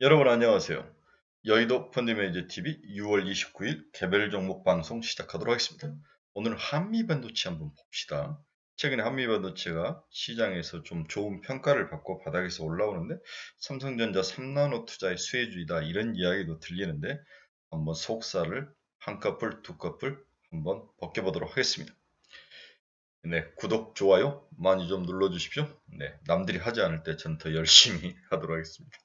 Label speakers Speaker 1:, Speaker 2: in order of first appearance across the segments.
Speaker 1: 여러분 안녕하세요. 여의도 펀드매니저 TV 6월 29일 개별 종목 방송 시작하도록 하겠습니다. 오늘 한미반도체 한번 봅시다. 최근에 한미반도체가 시장에서 좀 좋은 평가를 받고 바닥에서 올라오는데 삼성전자 3나노 투자의 수혜주의다 이런 이야기도 들리는데 한번 속살을 한 커플 두 커플 한번 벗겨보도록 하겠습니다. 네, 구독, 좋아요 많이 좀 눌러주십시오. 네, 남들이 하지 않을 때 전 더 열심히 하도록 하겠습니다.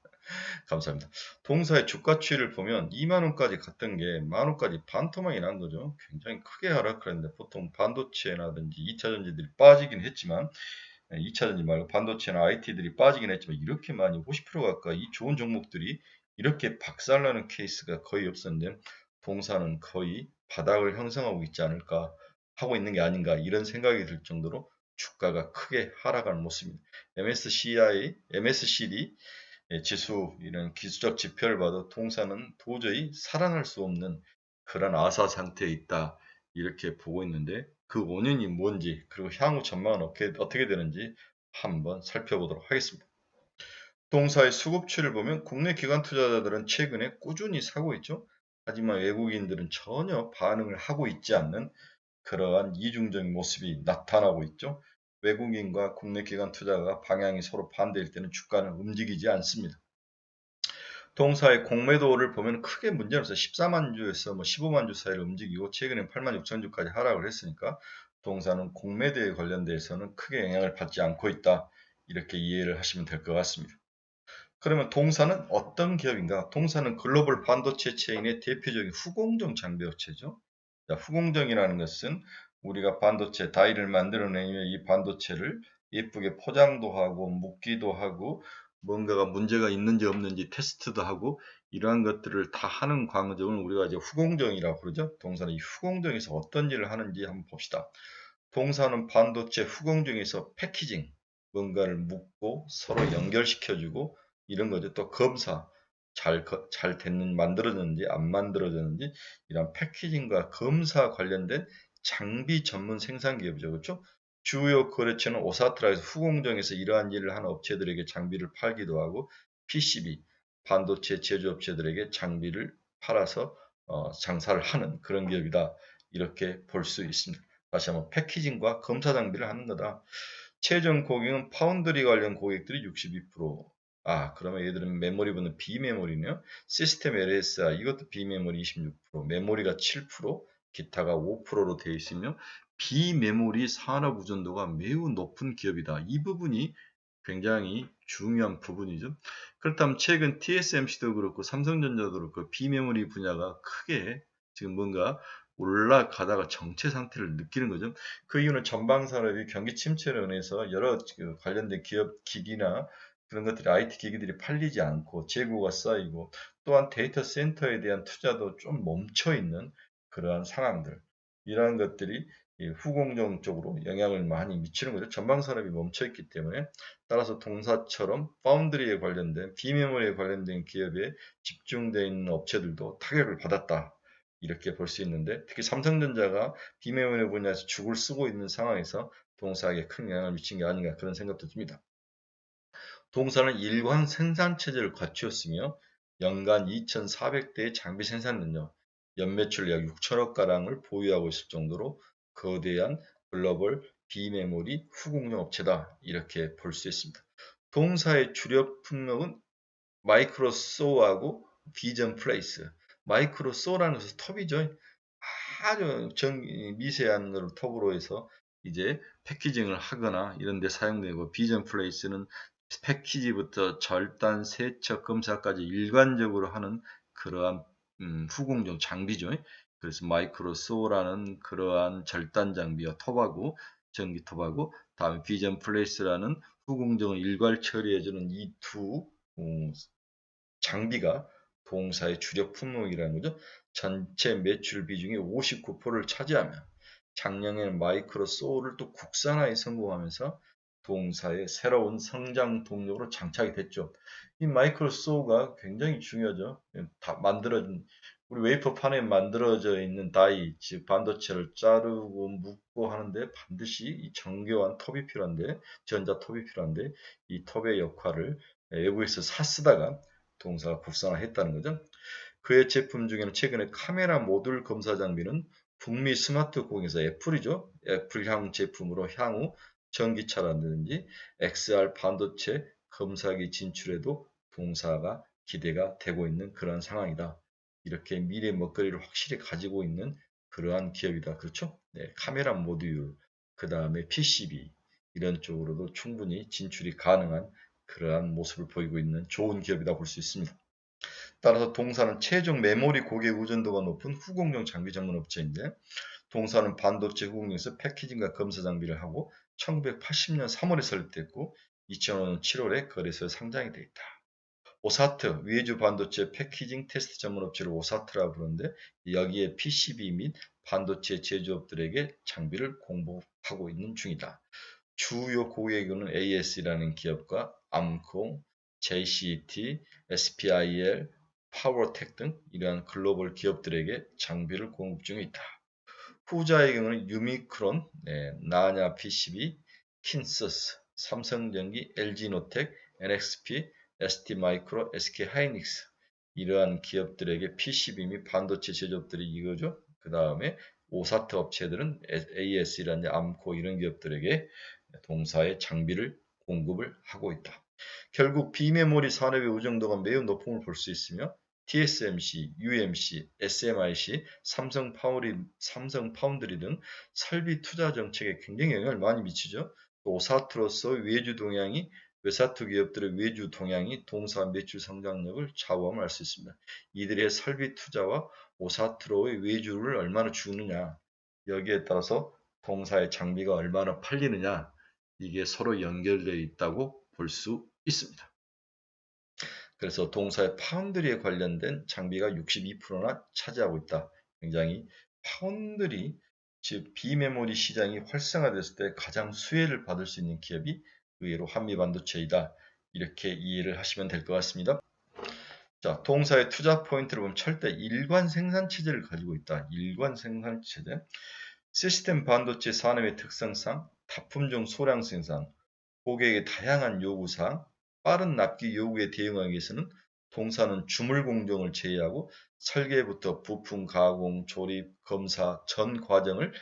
Speaker 1: 감사합니다. 동사의 주가 추이를 보면 2만 원까지 갔던 게 만 원까지 반토막이 난 거죠. 굉장히 크게 하락했는데 보통 반도체라든지 2차 전지들이 빠지긴 했지만 2차 전지 말고 반도체나 IT들이 빠지긴 했지만 이렇게 많이 50% 가까이 이 좋은 종목들이 이렇게 박살나는 케이스가 거의 없었는데 동사는 거의 바닥을 형성하고 있지 않을까 하고 있는 게 아닌가 이런 생각이 들 정도로 주가가 크게 하락하는 모습입니다. MSCI 지수 이런 기술적 지표를 봐도 동사는 도저히 살아날 수 없는 그런 아사 상태에 있다 이렇게 보고 있는데 그 원인이 뭔지 그리고 향후 전망은 어떻게 되는지 한번 살펴보도록 하겠습니다. 동사의 수급추를 보면 국내 기관 투자자들은 최근에 꾸준히 사고 있죠. 하지만 외국인들은 전혀 반응을 하고 있지 않는 그러한 이중적인 모습이 나타나고 있죠. 외국인과 국내 기관 투자가 방향이 서로 반대일 때는 주가는 움직이지 않습니다. 동사의 공매도를 보면 크게 문제는 없어요. 14만 주에서 15만 주 사이를 움직이고 최근에 8만 6천 주까지 하락을 했으니까 동사는 공매도에 관련돼서는 크게 영향을 받지 않고 있다. 이렇게 이해를 하시면 될 것 같습니다. 그러면 동사는 어떤 기업인가? 동사는 글로벌 반도체 체인의 대표적인 후공정 장비 업체죠. 후공정이라는 것은 우리가 반도체 다이를 만들어내면 이 반도체를 예쁘게 포장도 하고 묶기도 하고 뭔가가 문제가 있는지 없는지 테스트도 하고 이러한 것들을 다 하는 과정을 우리가 이제 후공정이라고 그러죠. 동사는 이 후공정에서 어떤 일을 하는지 한번 봅시다. 동사는 반도체 후공정에서 패키징, 뭔가를 묶고 서로 연결시켜주고 이런 거죠. 또 검사, 잘 됐는, 만들어졌는지 안 만들어졌는지 이런 패키징과 검사 관련된 장비 전문 생산 기업이죠. 그렇죠? 주요 거래처는 오사트라에서 후공정에서 이러한 일을 하는 업체들에게 장비를 팔기도 하고 PCB, 반도체 제조업체들에게 장비를 팔아서 장사를 하는 그런 기업이다. 이렇게 볼 수 있습니다. 다시 한번 패키징과 검사 장비를 하는 거다. 최종 고객은 파운드리 관련 고객들이 62%. 그러면 얘들은 메모리분은 비메모리네요. 시스템 LSI 이것도 비메모리 26%, 메모리가 7%, 기타가 5%로 되어 있으며 비메모리 산업 의존도가 매우 높은 기업이다. 이 부분이 굉장히 중요한 부분이죠. 그렇다면 최근 TSMC도 그렇고 삼성전자도 그렇고 비메모리 분야가 크게 지금 뭔가 올라가다가 정체 상태를 느끼는 거죠. 그 이유는 전방 산업이 경기 침체로 인해서 여러 관련된 기업 기기나 그런 것들이 IT 기기들이 팔리지 않고 재고가 쌓이고 또한 데이터 센터에 대한 투자도 좀 멈춰 있는 그러한 상황들. 이러한 것들이 이 후공정 쪽으로 영향을 많이 미치는 거죠. 전방 산업이 멈춰 있기 때문에 따라서 동사처럼 파운드리에 관련된 비메모리에 관련된 기업에 집중되어 있는 업체들도 타격을 받았다. 이렇게 볼 수 있는데 특히 삼성전자가 비메모리 분야에서 죽을 쓰고 있는 상황에서 동사에게 큰 영향을 미친 게 아닌가 그런 생각도 듭니다. 동사는 일관 생산 체제를 갖추었으며 연간 2,400대의 장비 생산 능력, 연매출 약 6천억 가량을 보유하고 있을 정도로 거대한 글로벌 비메모리 후공정 업체다 이렇게 볼 수 있습니다. 동사의 주력 품목은 마이크로소하고 비전 플레이스. 마이크로소라는 것은 톱이죠. 아주 미세한 걸 톱으로 해서 이제 패키징을 하거나 이런 데 사용되고 비전 플레이스는 패키지부터 절단, 세척, 검사까지 일관적으로 하는 그러한 후공정 장비죠. 그래서 마이크로소라는 그러한 절단 장비와 톱하고 전기톱하고 다음에 비전 플레이스라는 후공정을 일괄 처리해주는 이 두 장비가 동사의 주력 품목이라는 거죠. 전체 매출 비중의 59%를 차지하며 작년에는 마이크로 소울을 또 국산화에 성공하면서 동사의 새로운 성장 동력으로 장착이 됐죠. 이 마이크로 소울가 굉장히 중요하죠. 다 만들어진 우리 웨이퍼판에 만들어져 있는 다이, 즉 반도체를 자르고 묶고 하는데 반드시 이 정교한 톱이 필요한데 전자 톱이 필요한데 이 톱의 역할을 외국에서 사 쓰다가 동사가 국산화했다는 거죠. 그의 제품 중에는 최근에 카메라 모듈 검사 장비는 북미 스마트 공에서 애플이죠. 애플향 제품으로 향후 전기차라든지 XR 반도체 검사기 진출에도 동사가 기대가 되고 있는 그런 상황이다. 이렇게 미래 먹거리를 확실히 가지고 있는 그러한 기업이다. 그렇죠? 네, 카메라 모듈, 그 다음에 PCB 이런 쪽으로도 충분히 진출이 가능한 그러한 모습을 보이고 있는 좋은 기업이다 볼 수 있습니다. 따라서 동사는 최종 메모리 고객 의존도가 높은 후공정 장비 전문 업체인데 동사는 반도체 후공정에서 패키징과 검사 장비를 하고 1980년 3월에 설립됐고 2005년 7월에 거래소에 상장이 되어 있다. 오사트, 위에주 반도체 패키징 테스트 전문 업체를 오사트라 부르는데 여기에 PCB 및 반도체 제조업들에게 장비를 공급하고 있는 중이다. 주요 고객은 AS라는 기업과 암코, JCT, SPIL, 파워텍 등 이러한 글로벌 기업들에게 장비를 공급 중에 있다. 후자의 경우는 유미크론, 나냐 PCB, 킨서스, 삼성전기, LG노텍, NXP, ST마이크로, SK하이닉스 이러한 기업들에게 PCB 및 반도체 제조업들이 이거죠. 그 다음에 오사트 업체들은 AS라는 암코 이런 기업들에게 동사의 장비를 공급을 하고 있다. 결국 비메모리 산업의 의존도가 매우 높음을 볼 수 있으며 TSMC, UMC, SMIC, 삼성파운드리 등 설비 투자 정책에 굉장히 영향을 많이 미치죠. 또 오사트로서 외주 동향이 외사투 기업들의 외주 동향이 동사 매출 성장력을 좌우함을 알 수 있습니다. 이들의 설비 투자와 오사트로의 외주를 얼마나 주느냐 여기에 따라서 동사의 장비가 얼마나 팔리느냐 이게 서로 연결되어 있다고 볼 수 있습니다. 그래서 동사의 파운드리에 관련된 장비가 62%나 차지하고 있다. 굉장히 파운드리, 즉 비메모리 시장이 활성화됐을 때 가장 수혜를 받을 수 있는 기업이 의외로 한미반도체이다. 이렇게 이해를 하시면 될 것 같습니다. 자, 동사의 투자 포인트를 보면 철대 일관 생산 체제를 가지고 있다. 일관 생산 체제. 시스템 반도체 산업의 특성상 다품종 소량 생산, 고객의 다양한 요구사항, 빠른 납기 요구에 대응하기 위해서는 동사는 주물 공정을 제외하고 설계부터 부품 가공, 조립, 검사 전 과정을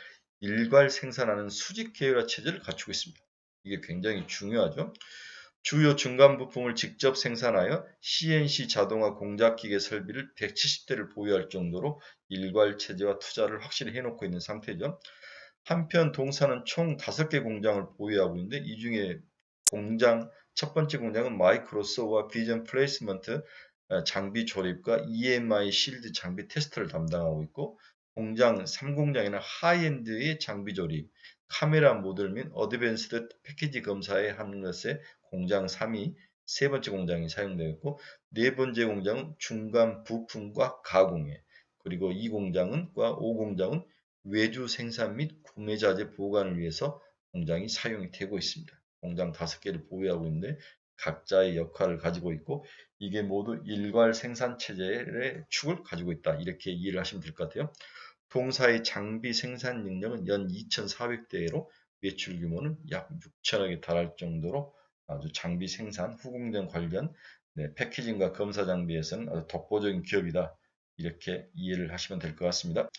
Speaker 1: 일괄 생산하는 수직 계열화 체제를 갖추고 있습니다. 이게 굉장히 중요하죠. 주요 중간 부품을 직접 생산하여 CNC 자동화 공작기계 설비를 170대를 보유할 정도로 일괄 체제와 투자를 확실히 해놓고 있는 상태죠. 한편 동사는 총 5개 공장을 보유하고 있는데 이 중에 첫 번째 공장은 마이크로소와 비전 플레이스먼트 장비 조립과 EMI 실드 장비 테스트를 담당하고 있고 공장 3공장에는 하이엔드의 장비 조립, 카메라 모듈 및 어드밴스드 패키지 검사에 하는 것에 공장 3이 세 번째 공장이 사용되어 있고 네 번째 공장은 중간 부품과 가공에 그리고 2공장과 5공장은 외주 생산 및 구매자재 보관을 위해서 공장이 사용이 되고 있습니다. 공장 5개를 보유하고 있는데 각자의 역할을 가지고 있고 이게 모두 일괄 생산 체제의 축을 가지고 있다. 이렇게 이해를 하시면 될 것 같아요. 동사의 장비 생산 능력은 연 2,400대로 매출 규모는 약 6천억에 달할 정도로 아주 장비 생산, 후공정 관련 패키징과 검사 장비에서는 아주 독보적인 기업이다. 이렇게 이해를 하시면 될 것 같습니다.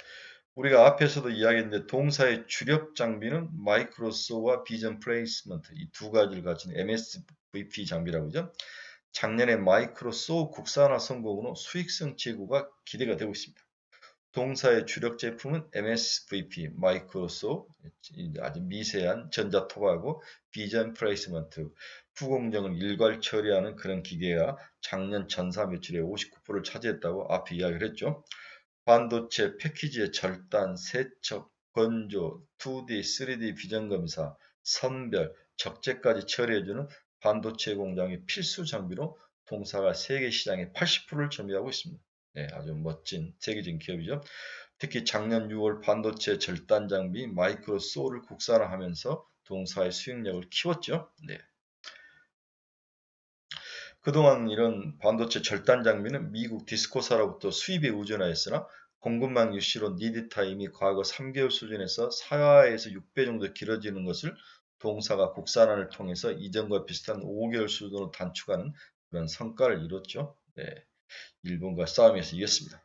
Speaker 1: 우리가 앞에서도 이야기했는데 동사의 주력 장비는 마이크로소와 비전 플레이스먼트 이 두 가지를 가진 MSVP 장비라고 하죠. 작년에 마이크로소 국산화 성공으로 수익성 제고가 기대가 되고 있습니다. 동사의 주력 제품은 MSVP, 마이크로소, 아주 미세한 전자톱하고 비전 플레이스먼트, 후공정을 일괄 처리하는 그런 기계가 작년 전사 매출의 59%를 차지했다고 앞에 이야기를 했죠. 반도체 패키지의 절단, 세척, 건조, 2D, 3D 비전 검사, 선별, 적재까지 처리해주는 반도체 공장의 필수 장비로 동사가 세계 시장의 80%를 점유하고 있습니다. 네, 아주 멋진 세계적인 기업이죠. 특히 작년 6월 반도체 절단 장비 마이크로소를 국산화하면서 동사의 수익력을 키웠죠. 네. 그동안 이런 반도체 절단 장비는 미국 디스코사로부터 수입에 의존하였으나 공급망 유시로 리드 타임이 과거 3개월 수준에서 4에서 6배 정도 길어지는 것을 동사가 국산화를 통해서 이전과 비슷한 5개월 수준으로 단축하는 그런 성과를 이뤘죠. 네, 일본과 싸움에서 이겼습니다.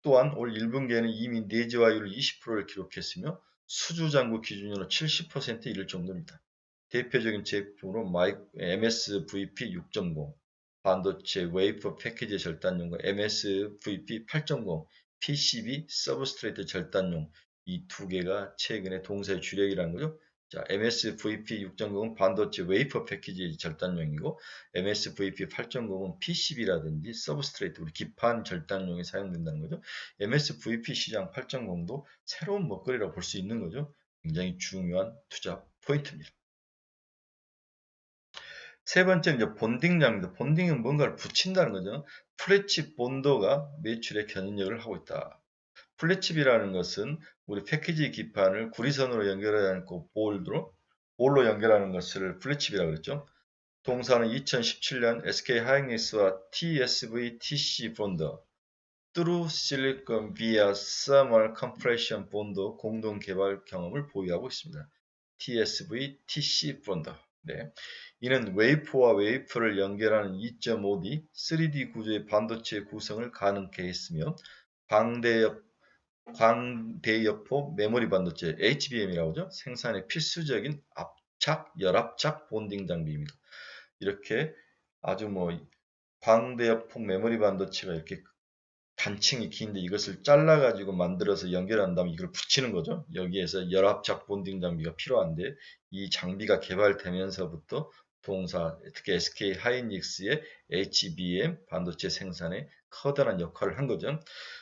Speaker 1: 또한 올 1분기에는 이미 내재화율 20%를 기록했으며 수주장구 기준으로 70% 이를 정도입니다. 대표적인 제품으로 MSVP 6.0, 반도체 웨이퍼 패키지 절단용과 MSVP 8.0, PCB 서브스트레이트 절단용 이 두 개가 최근에 동사의 주력이라는 거죠. 자, MSVP 6.0은 반도체 웨이퍼 패키지 절단용이고 MSVP 8.0은 PCB라든지 서브스트레이트 우리 기판 절단용에 사용된다는 거죠. MSVP 시장 8.0도 새로운 먹거리라고 볼 수 있는 거죠. 굉장히 중요한 투자 포인트입니다. 세 번째 이제 본딩량입니다. 본딩은 뭔가를 붙인다는 거죠. 플랫칩 본더가 매출에 견인력을 하고 있다. 플랫칩이라는 것은 우리 패키지 기판을 구리선으로 연결하지 않고 볼로 연결하는 것을 플랫칩이라고 그랬죠. 동사는 2017년 SK 하이닉스와 TSV-TC 본더, Through Silicon via Thermal Compression 본더 공동 개발 경험을 보유하고 있습니다. TSV-TC 본더. 네. 이는 웨이퍼와 웨이퍼를 연결하는 2.5D 3D 구조의 반도체 구성을 가능케 했으며 광대역폭 메모리 반도체 HBM이라고 하죠. 생산에 필수적인 압착, 열압착 본딩 장비입니다. 이렇게 아주 광대역폭 메모리 반도체가 이렇게 단층이 긴데 이것을 잘라가지고 만들어서 연결한 다음에 이걸 붙이는 거죠. 여기에서 열압착 본딩 장비가 필요한데 이 장비가 개발되면서부터 동사, 특히 SK 하이닉스의 HBM 반도체 생산에 커다란 역할을 한 거죠.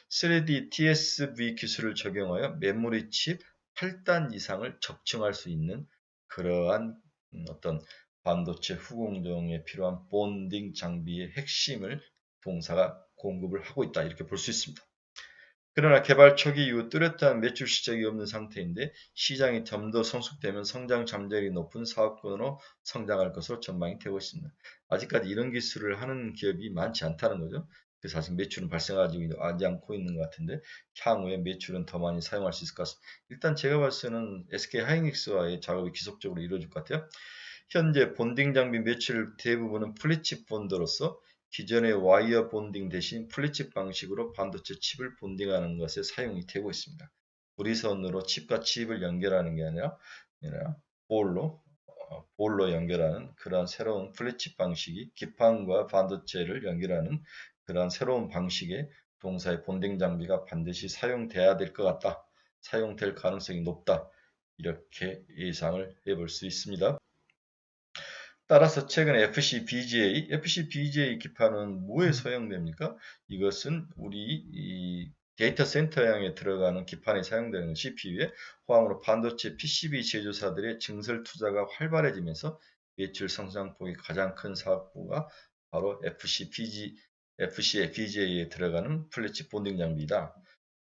Speaker 1: 3D TSV 기술을 적용하여 메모리 칩 8단 이상을 적층할 수 있는 그러한 어떤 반도체 후공정에 필요한 본딩 장비의 핵심을 동사가 공급을 하고 있다 이렇게 볼 수 있습니다. 그러나 개발 초기 이후 뚜렷한 매출 시작이 없는 상태인데 시장이 좀 더 성숙되면 성장 잠재력이 높은 사업군으로 성장할 것으로 전망이 되고 있습니다. 아직까지 이런 기술을 하는 기업이 많지 않다는 거죠. 그래서 사실 매출은 발생하지 않고 있는 것 같은데 향후에 매출은 더 많이 사용할 수 있을 것 같습니다. 일단 제가 봤을 때는 SK 하이닉스와의 작업이 지속적으로 이루어질 것 같아요. 현재 본딩 장비 매출 대부분은 플랫칩 본드로서 기존의 와이어 본딩 대신 플랫칩 방식으로 반도체 칩을 본딩하는 것에 사용이 되고 있습니다. 구리선으로 칩과 칩을 연결하는 게 아니라 볼로 연결하는 그러한 새로운 플랫칩 방식이 기판과 반도체를 연결하는 그러한 새로운 방식의 동사의 본딩 장비가 반드시 사용돼야 될 것 같다. 사용될 가능성이 높다. 이렇게 예상을 해볼 수 있습니다. 따라서 최근 FC BGA 기판은 뭐에 사용됩니까? 이것은 우리 데이터 센터형에 들어가는 기판에 사용되는 CPU에 호환으로 반도체 PCB 제조사들의 증설 투자가 활발해지면서 매출 성장폭이 가장 큰 사업부가 바로 FC BGA에 들어가는 플래치 본딩 장비이다.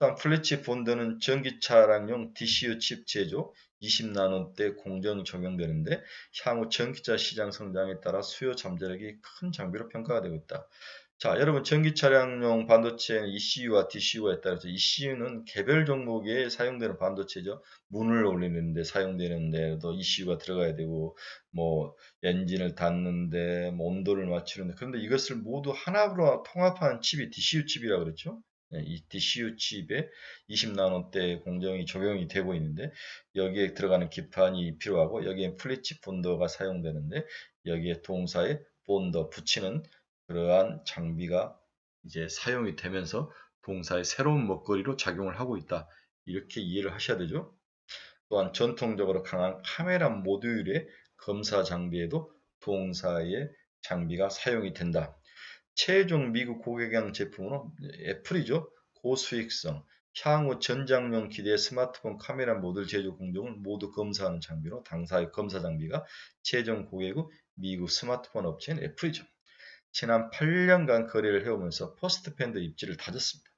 Speaker 1: 또한 플래치 본드는 전기차량용 DCU 칩 제조 20나노대 공정 적용되는데 향후 전기차 시장 성장에 따라 수요 잠재력이 큰 장비로 평가가 되고 있다. 자, 여러분 전기차량용 반도체는 ECU와 DCU에 따라서 ECU는 개별 종목에 사용되는 반도체죠. 문을 올리는데 사용되는 데도 ECU가 들어가야 되고 엔진을 닫는데 온도를 맞추는데 그런데 이것을 모두 하나로 통합한 칩이 DCU 칩이라고 그랬죠. 이 DCU 칩에 20나노대 공정이 적용이 되고 있는데 여기에 들어가는 기판이 필요하고 여기에 플랫칩 본더가 사용되는데 여기에 동사에 본더 붙이는 그러한 장비가 이제 사용이 되면서 동사의 새로운 먹거리로 작용을 하고 있다. 이렇게 이해를 하셔야 되죠. 또한 전통적으로 강한 카메라 모듈의 검사 장비에도 동사의 장비가 사용이 된다. 최종 미국 고객형 제품으로 애플이죠. 고수익성, 향후 전장용 기대 스마트폰 카메라 모듈 제조 공정을 모두 검사하는 장비로 당사의 검사 장비가 최종 고객은 미국 스마트폰 업체인 애플이죠. 지난 8년간 거래를 해오면서 포스트밴드 입지를 다졌습니다.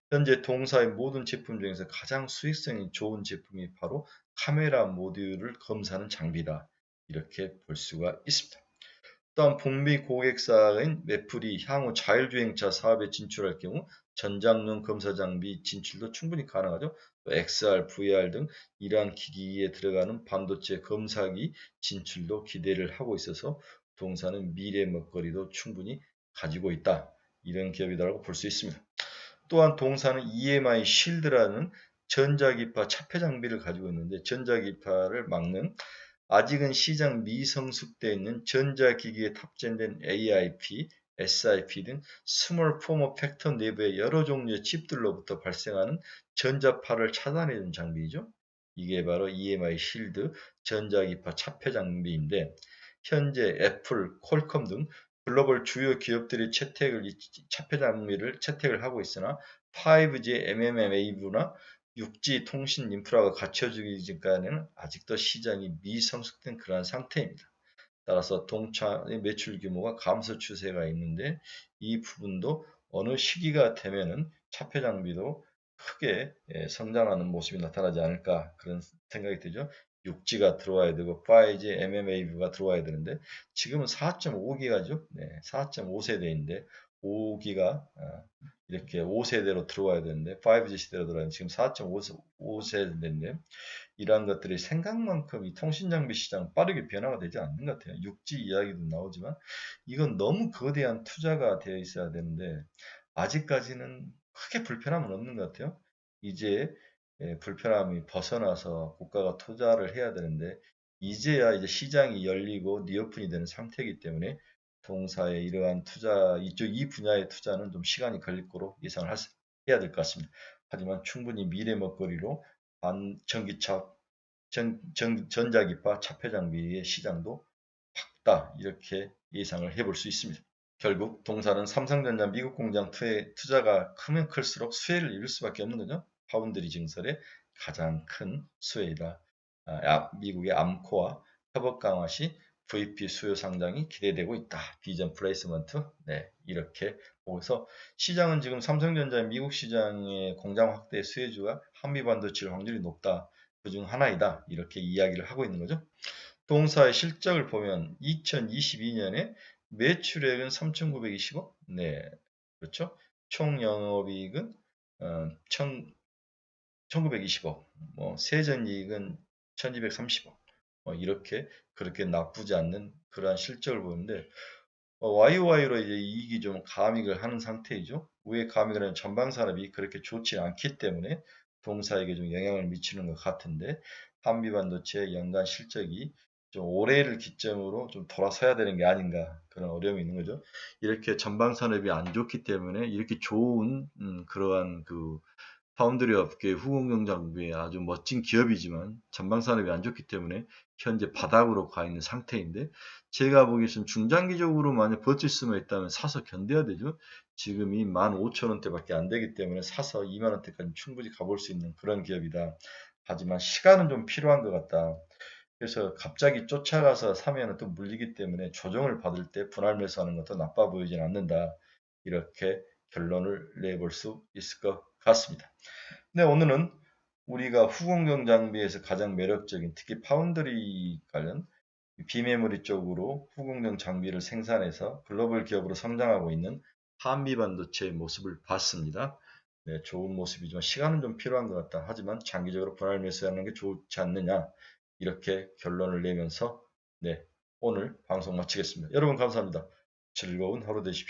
Speaker 1: 현재 동사의 모든 제품 중에서 가장 수익성이 좋은 제품이 바로 카메라 모듈을 검사하는 장비다. 이렇게 볼 수가 있습니다. 또한 북미 고객사인 애플이 향후 자율주행차 사업에 진출할 경우 전장용 검사 장비 진출도 충분히 가능하죠. XR, VR 등 이러한 기기에 들어가는 반도체 검사기 진출도 기대를 하고 있어서 동사는 미래 먹거리도 충분히 가지고 있다. 이런 기업이라고 볼 수 있습니다. 또한 동사는 EMI 실드라는 전자기파 차폐 장비를 가지고 있는데 전자기파를 막는 아직은 시장 미성숙되어 있는 전자기기에 탑재된 AIP, SIP 등 스몰 포머 팩터 내부의 여러 종류의 칩들로부터 발생하는 전자파를 차단해주는 장비이죠. 이게 바로 EMI 실드 전자기파 차폐 장비인데 현재 애플, 퀄컴 등 글로벌 주요 기업들이 차폐 장비를 채택을 하고 있으나 5G mmWave나 6G 통신 인프라가 갖춰지기 전까지는 아직도 시장이 미성숙된 그러한 상태입니다. 따라서 동차의 매출 규모가 감소 추세가 있는데 이 부분도 어느 시기가 되면은 차폐 장비도 크게 성장하는 모습이 나타나지 않을까 그런 생각이 들죠. 6G가 들어와야 되고 5G mmWave가 들어와야 되는데 지금은 4.5기가죠. 네, 4.5세대인데 5기가 이렇게 5세대로 들어와야 되는데 5G 시대로 들어와야 되는데 지금 4.5세대인데 이러한 것들이 생각만큼 이 통신장비 시장 빠르게 변화가 되지 않는 것 같아요. 6G 이야기도 나오지만 이건 너무 거대한 투자가 되어 있어야 되는데 아직까지는 크게 불편함은 없는 것 같아요. 이제 불편함이 벗어나서 국가가 투자를 해야 되는데 이제야 이제 시장이 열리고 리오픈이 되는 상태이기 때문에 동사의 이러한 투자 이 분야의 투자는 좀 시간이 걸릴 거로 예상을 해야 될 것 같습니다. 하지만 충분히 미래 먹거리로 전기차, 전자기파 차폐 장비의 시장도 밝다 이렇게 예상을 해볼 수 있습니다. 결국 동사는 삼성전자 미국 공장 투자가 크면 클수록 수혜를 입을 수밖에 없는 거죠. 파운드리 증설의 가장 큰 수혜이다. 미국의 암코와 협업 강화 시 VP 수요 상장이 기대되고 있다. 비전 플레이스먼트. 네, 이렇게 보고서 시장은 지금 삼성전자 미국 시장의 공장 확대 수혜주가 한미반도체일 확률이 높다. 그중 하나이다. 이렇게 이야기를 하고 있는 거죠. 동사의 실적을 보면 2022년에 매출액은 3,920억, 네, 그렇죠. 총 영업이익은 1,920억, 뭐 세전이익은 1,230억, 이렇게 그렇게 나쁘지 않는 그러한 실적을 보는데 YOY로 이제 이익이 좀 감익을 하는 상태이죠. 왜 감익을 하는 전방 산업이 그렇게 좋지 않기 때문에 동사에게 좀 영향을 미치는 것 같은데 한미반도체 연간 실적이 좀 올해를 기점으로 좀 돌아서야 되는 게 아닌가 그런 어려움이 있는 거죠. 이렇게 전방 산업이 안 좋기 때문에 이렇게 좋은 그러한 그 파운드리 업계 후공정 장비의 아주 멋진 기업이지만 전방 산업이 안 좋기 때문에 현재 바닥으로 가 있는 상태인데 제가 보기에는 중장기적으로 만약 버틸 수만 있다면 사서 견뎌야 되죠. 지금이 15,000원대밖에 안 되기 때문에 사서 2만원대까지 충분히 가볼 수 있는 그런 기업이다. 하지만 시간은 좀 필요한 것 같다. 그래서 갑자기 쫓아가서 사면 또 물리기 때문에 조정을 받을 때 분할 매수하는 것도 나빠 보이진 않는다. 이렇게 결론을 내볼 수 있을 것 같습니다. 네, 오늘은 우리가 후공정 장비에서 가장 매력적인 특히 파운드리 관련 비메모리 쪽으로 후공정 장비를 생산해서 글로벌 기업으로 성장하고 있는 한미반도체의 모습을 봤습니다. 네, 좋은 모습이지만 시간은 좀 필요한 것 같다. 하지만 장기적으로 분할 매수하는 게 좋지 않느냐 이렇게 결론을 내면서 네, 오늘 방송 마치겠습니다. 여러분 감사합니다. 즐거운 하루 되십시오.